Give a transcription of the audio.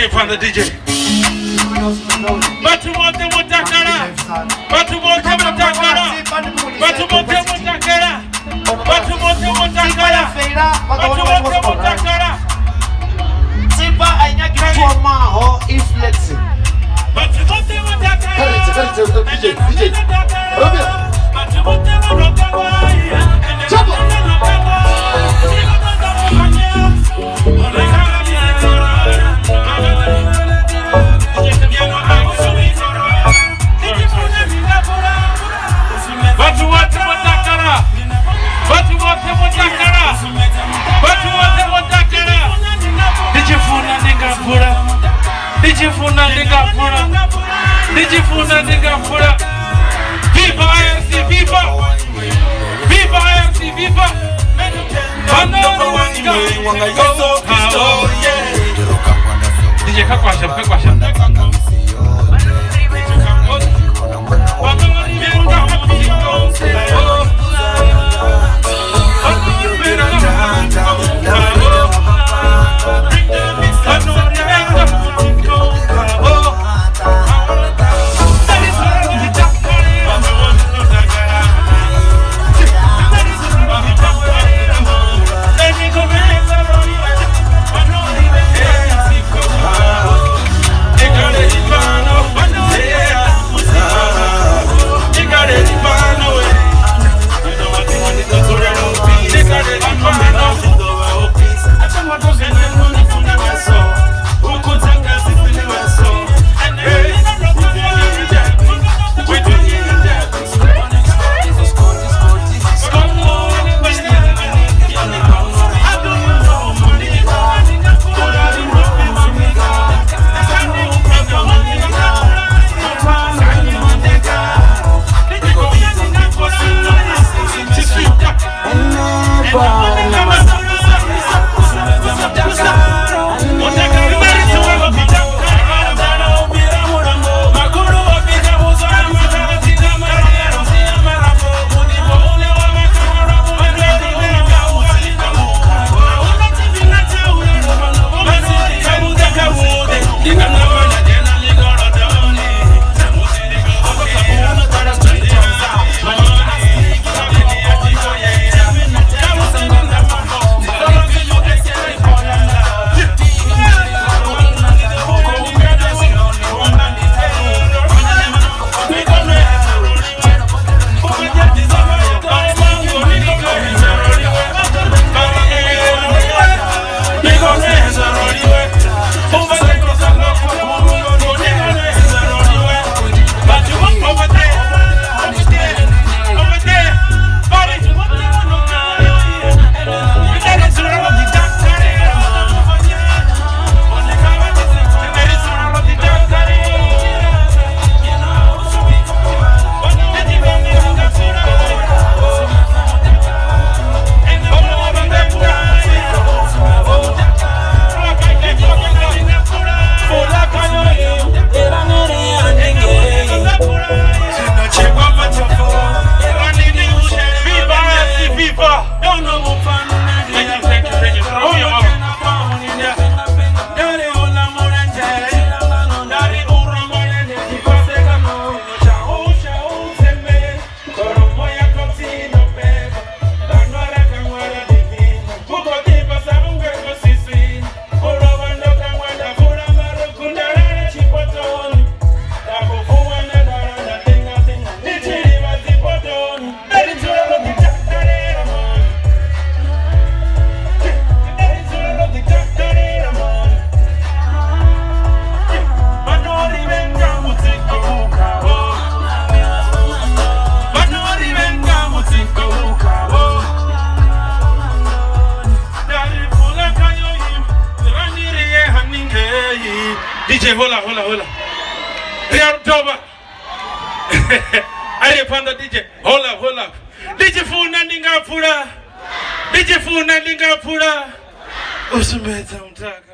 Alipanda DJ. Batu wote mutakara. Batu wote mutakara. Batu wote mutakara. Batu wote mutakara. Batu wote mutakara. Sipa ainyakitwa maho iflexi. Batu wote mutakara. DJ. Robert. Batu wote mutakara. Chapa. Watu wote watakara. Watu wote watakara. Watu wote watakara. Dijifuna ningapura. Dijifuna ningapura. Dijifuna ningapura. Viva IRC, viva. Viva IRC, viva. DJ kakwasha, kakwasha. DJ, hola. Real Toba. Alipanda DJ. Hola. DJ funa ningapura. Usumeta mtaka.